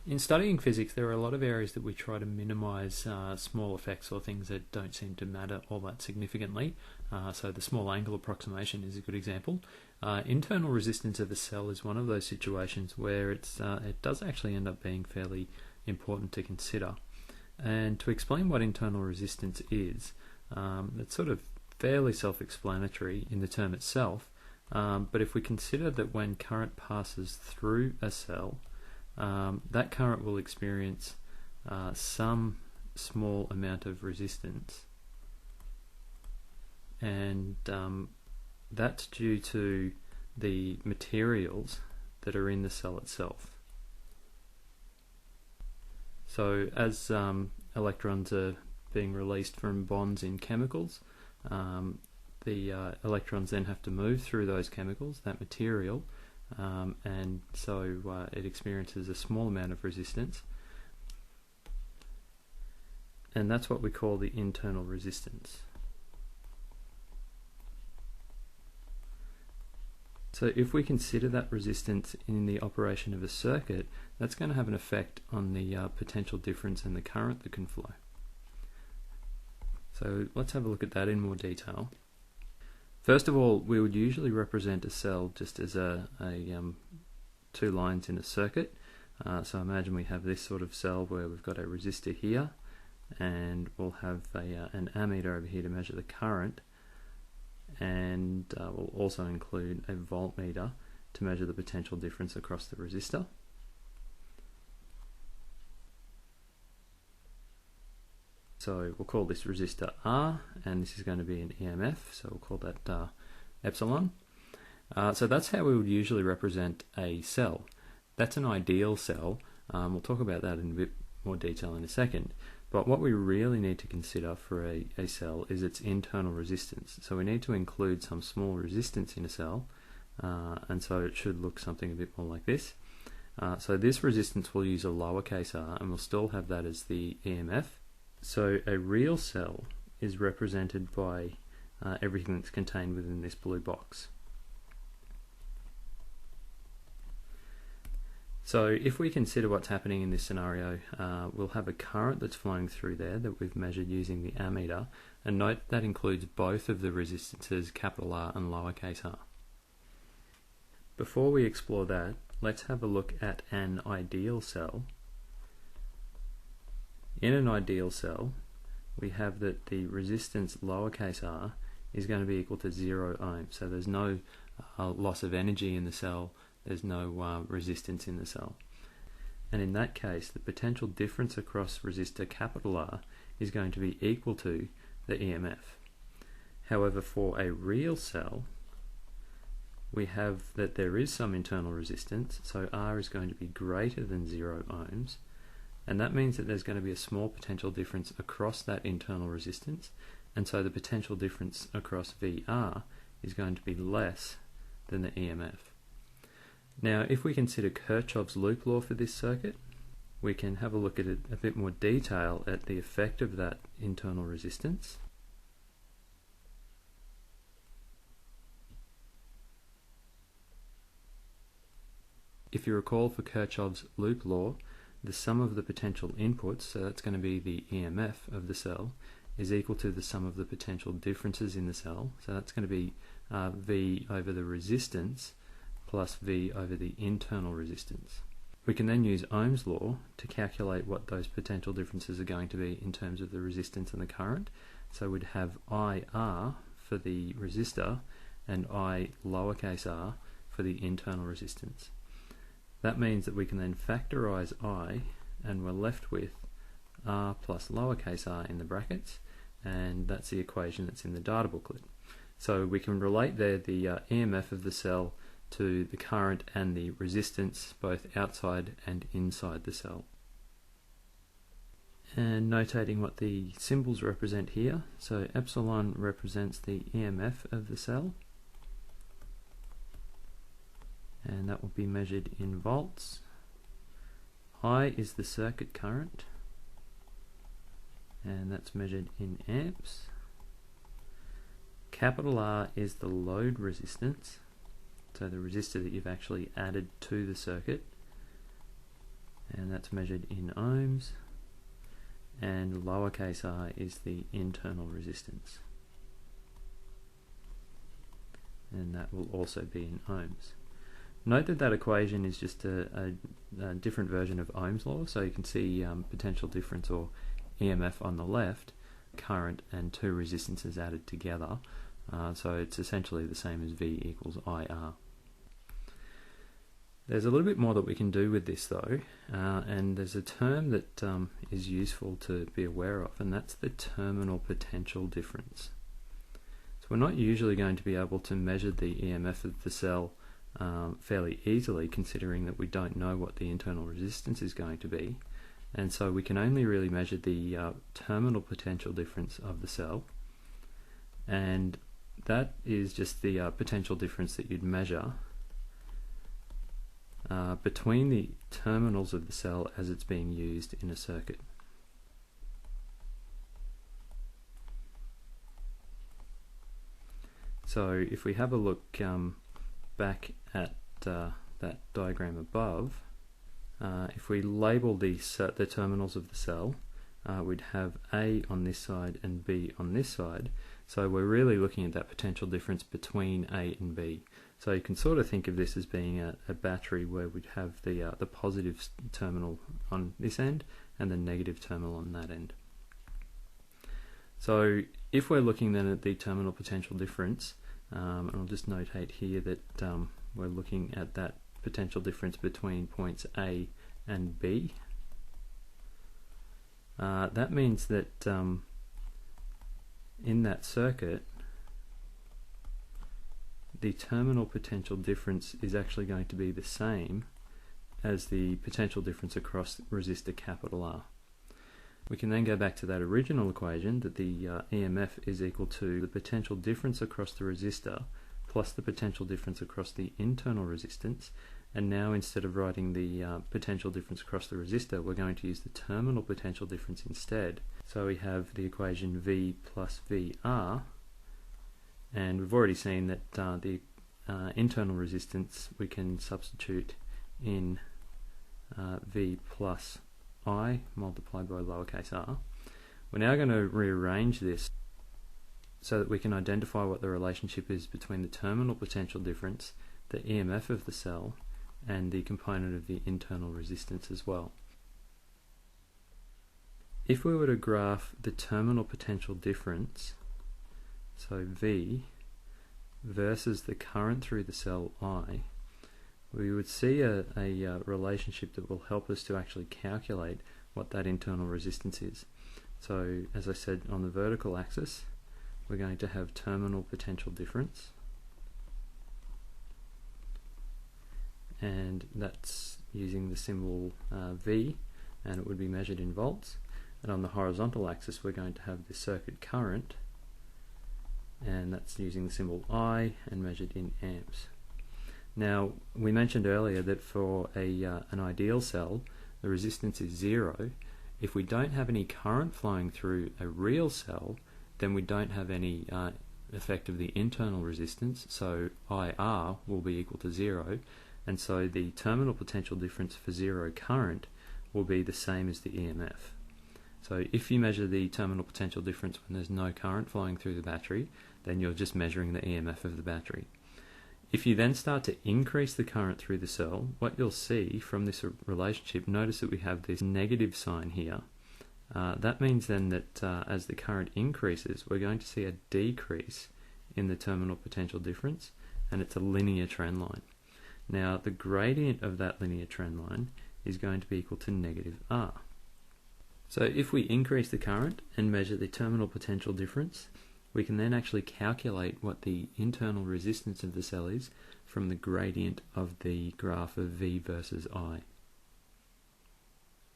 In studying physics, there are a lot of areas that we try to minimise small effects or things that don't seem to matter all that significantly. So the small angle approximation is a good example. Internal resistance of a cell is one of those situations where it does actually end up being fairly important to consider. And to explain what internal resistance is, it's sort of fairly self-explanatory in the term itself, but if we consider that when current passes through a cell, that current will experience some small amount of resistance, and that's due to the materials that are in the cell itself. So as electrons are being released from bonds in chemicals, the electrons then have to move through those chemicals, that material, and so it experiences a small amount of resistance, and that's what we call the internal resistance. So if we consider that resistance in the operation of a circuit, that's going to have an effect on the potential difference in the current that can flow. So let's have a look at that in more detail. First of all, we would usually represent a cell just as two lines in a circuit. So imagine we have this sort of cell where we've got a resistor here, and we'll have an ammeter over here to measure the current, and we'll also include a voltmeter to measure the potential difference across the resistor. So we'll call this resistor R, and this is going to be an EMF, so we'll call that epsilon. So that's how we would usually represent a cell. That's an ideal cell. We'll talk about that in a bit more detail in a second. But what we really need to consider for a cell is its internal resistance. So we need to include some small resistance in a cell, and so it should look something a bit more like this. So this resistance will use a lowercase r, and we'll still have that as the EMF. So a real cell is represented by everything that's contained within this blue box. So if we consider what's happening in this scenario, we'll have a current that's flowing through there that we've measured using the ammeter, and note that includes both of the resistances, capital R and lowercase r. Before we explore that, let's have a look at an ideal cell. In an ideal cell, we have that the resistance lowercase r is going to be equal to 0 ohms, so there's no loss of energy in the cell, there's no resistance in the cell. And in that case, the potential difference across resistor capital R is going to be equal to the EMF. However, for a real cell, we have that there is some internal resistance, so R is going to be greater than 0 ohms, and that means that there's going to be a small potential difference across that internal resistance, and so the potential difference across VR is going to be less than the EMF. Now, if we consider Kirchhoff's loop law for this circuit, we can have a look at it a bit more detail at the effect of that internal resistance. If you recall, for Kirchhoff's loop law, the sum of the potential inputs, so that's going to be the EMF of the cell, is equal to the sum of the potential differences in the cell. So that's going to be V over the resistance plus V over the internal resistance. We can then use Ohm's law to calculate what those potential differences are going to be in terms of the resistance and the current. So we'd have IR for the resistor and I lowercase r for the internal resistance. That means that we can then factorise I, and we're left with R plus lowercase r in the brackets, and that's the equation that's in the data booklet. So we can relate there the EMF of the cell to the current and the resistance both outside and inside the cell. And notating what the symbols represent here, so epsilon represents the EMF of the cell, and that will be measured in volts. I is the circuit current, and that's measured in amps. Capital R is the load resistance, so the resistor that you've actually added to the circuit, and that's measured in ohms, and lowercase r is the internal resistance, and that will also be in ohms. Note that that equation is just a different version of Ohm's law, so you can see potential difference, or EMF, on the left, current and two resistances added together, so it's essentially the same as V equals IR. There's a little bit more that we can do with this though, and there's a term that is useful to be aware of, and that's the terminal potential difference. So we're not usually going to be able to measure the EMF of the cell fairly easily, considering that we don't know what the internal resistance is going to be, and so we can only really measure the terminal potential difference of the cell, and that is just the potential difference that you'd measure between the terminals of the cell as it's being used in a circuit. So if we have a look back at that diagram above, if we label the terminals of the cell, we'd have A on this side and B on this side, so we're really looking at that potential difference between A and B. So you can sort of think of this as being a battery where we'd have the positive terminal on this end and the negative terminal on that end. So if we're looking then at the terminal potential difference, and I'll just notate here that we're looking at that potential difference between points A and B. That means that in that circuit, the terminal potential difference is actually going to be the same as the potential difference across resistor capital R. We can then go back to that original equation that the EMF is equal to the potential difference across the resistor plus the potential difference across the internal resistance, and now instead of writing the potential difference across the resistor, we're going to use the terminal potential difference instead. So we have the equation V plus VR, and we've already seen that the internal resistance we can substitute in V plus I multiplied by lowercase r. We're now going to rearrange this so that we can identify what the relationship is between the terminal potential difference, the EMF of the cell, and the component of the internal resistance as well. If we were to graph the terminal potential difference, so V, versus the current through the cell I, we would see a relationship that will help us to actually calculate what that internal resistance is. So as I said, on the vertical axis we're going to have terminal potential difference, and that's using the symbol V, and it would be measured in volts. And on the horizontal axis we're going to have the circuit current, and that's using the symbol I and measured in amps. Now, we mentioned earlier that for an ideal cell, the resistance is 0. If we don't have any current flowing through a real cell, then we don't have any effect of the internal resistance, so IR will be equal to 0, and so the terminal potential difference for 0 current will be the same as the EMF. So if you measure the terminal potential difference when there's no current flowing through the battery, then you're just measuring the EMF of the battery. If you then start to increase the current through the cell, what you'll see from this relationship, notice that we have this negative sign here. That means then that as the current increases, we're going to see a decrease in the terminal potential difference, and it's a linear trend line. Now, the gradient of that linear trend line is going to be equal to negative R. So if we increase the current and measure the terminal potential difference, we can then actually calculate what the internal resistance of the cell is from the gradient of the graph of V versus I.